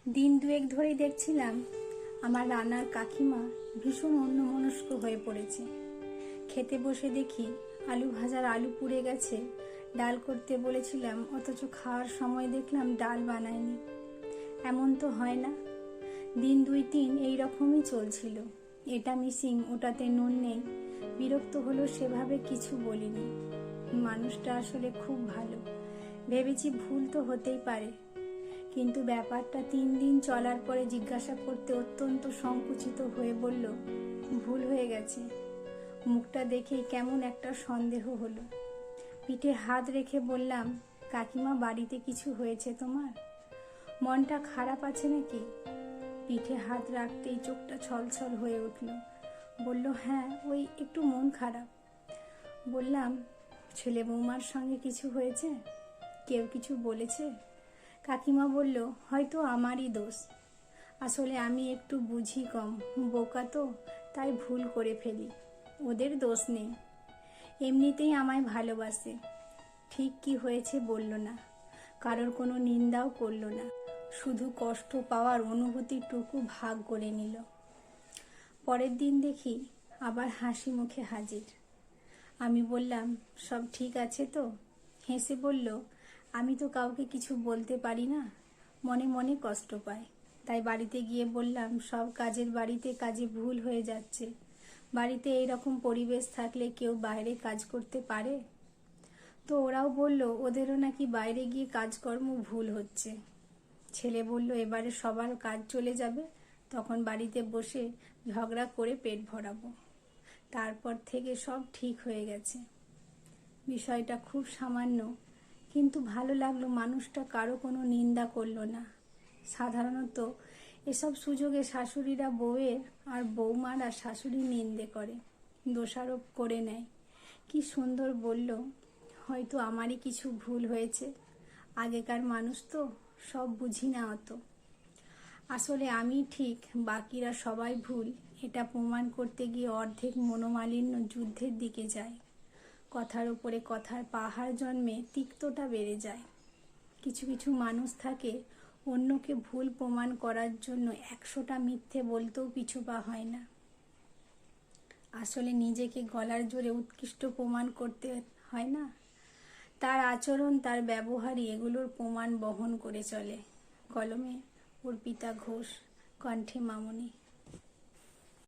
দিন দুয়েক ধরেই দেখছিলাম আমার রান্নার কাকিমা ভীষণ অন্যমনস্ক হয়ে পড়েছে। খেতে বসে দেখি আলু ভাজার আলু পুড়ে গেছে, ডাল করতে বলেছিলাম অথচ খাওয়ার সময় দেখলাম ডাল বানায়নি। এমন তো হয় না, দিন দুই তিন এই রকমই চলছিল। এটা মিসিং, ওটাতে নুন নেই। বিরক্ত হলো, সেভাবে কিছু বলিনি। মানুষটা আসলে খুব ভালো, ভেবেছি ভুল তো হতেই পারে। কিন্তু ব্যাপারটা 3 দিন চলার পরে জিজ্ঞাসা করতে অত্যন্ত সংকুচিত হয়ে বলল, ভুল হয়ে গেছে। মুখটা দেখেই কেমন একটা সন্দেহ হলো। পিঠে হাত রেখে বললাম, কাকিমা বাড়িতে কিছু হয়েছে তোমার? মনটা খারাপ আছে নাকি? পিঠে হাত রাখতেই চোখটা ছলছল হয়ে উঠল। বলল, হ্যাঁ, ওই একটু মন খারাপ। বললাম, ছেলে বৌমার সঙ্গে কিছু হয়েছে? কেউ কিছু বলেছে? কাকিমা বলল, হয়তো আমারই দোষ। আসলে আমি একটু বুঝি কম, বোকা তো, তাই ভুল করে ফেলি। ওদের দোষ নেই, এমনিতেই আমায় ভালোবাসে। ঠিক কি হয়েছে বলল না, কারোর কোনো নিন্দাও করলো না, শুধু কষ্ট পাওয়ার অনুভূতিটুকু ভাগ করে নিল। পরের দিন দেখি আবার হাসি মুখে হাজির। আমি বললাম, সব ঠিক আছে তো? হেসে বলল, আমি তো কাউকে কিছু বলতে পারি না, মনে মনে কষ্ট পায়। তাই বাড়িতে গিয়ে বললাম, সব কাজের বাড়িতে কাজে ভুল হয়ে যাচ্ছে। বাড়িতে এইরকম পরিবেশ থাকলে কেউ বাইরে কাজ করতে পারে? তো ওরাও বলল, ওদেরও নাকি বাইরে গিয়ে কাজকর্ম ভুল হচ্ছে। ছেলে বলল, এবারে সবার কাজ চলে যাবে, তখন বাড়িতে বসে ঝগড়া করে পেট ভরাবো। তারপর থেকে সব ঠিক হয়ে গেছে। বিষয়টা খুব সামান্য, কিন্তু ভালো লাগলো মানুষটা কারো কোনো নিন্দা করলো না। সাধারণত এসব সুযোগে শাশুড়িরা বউয়ের আর বৌমারা শাশুড়ির নিন্দে করে, দোষারোপ করে নেয়। কি সুন্দর বলল, হয়তো আমারই কিছু ভুল হয়েছে। আগেকার মানুষ তো, সব বুঝি না অত। আসলে আমি ঠিক, বাকিরা সবাই ভুল, এটা প্রমাণ করতে গিয়ে অর্ধেক মনোমালিন্য যুদ্ধের দিকে যায়। কথার উপরে কথার পাহাড় জন্মে তিক্ততা বেড়ে যায়। কিছু কিছু মানুষ থাকে, অন্যকে ভুল প্রমাণ করার জন্য 100টা মিথ্যে বলতেও পিছু পা হয় না। আসলে নিজেকে গলার জোরে উৎকৃষ্ট প্রমাণ করতে হয় না, তার আচরণ, তার ব্যবহারই এগুলোর প্রমাণ বহন করে চলে। কলমে অর্পিতা ঘোষ, কণ্ঠে মামনি।